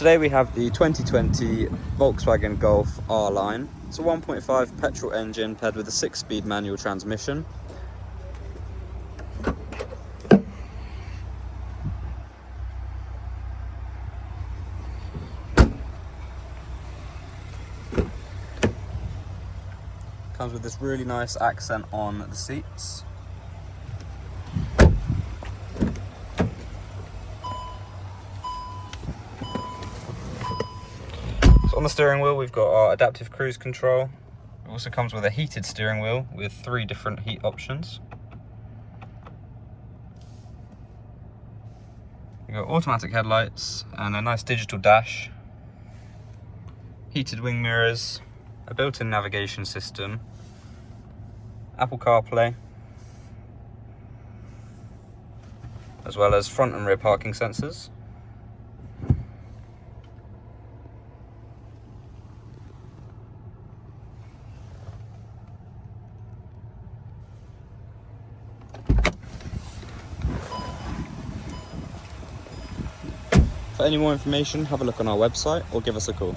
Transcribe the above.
Today we have the 2020 Volkswagen Golf R-Line. It's a 1.5 petrol engine paired with a 6-speed manual transmission. Comes with this really nice accent on the seats. So on the steering wheel we've got our adaptive cruise control. It also comes with a heated steering wheel with 3 different heat options. We've got automatic headlights and a nice digital dash, heated wing mirrors, a built-in navigation system, Apple CarPlay, as well as front and rear parking sensors. For any more information, have a look on our website or give us a call.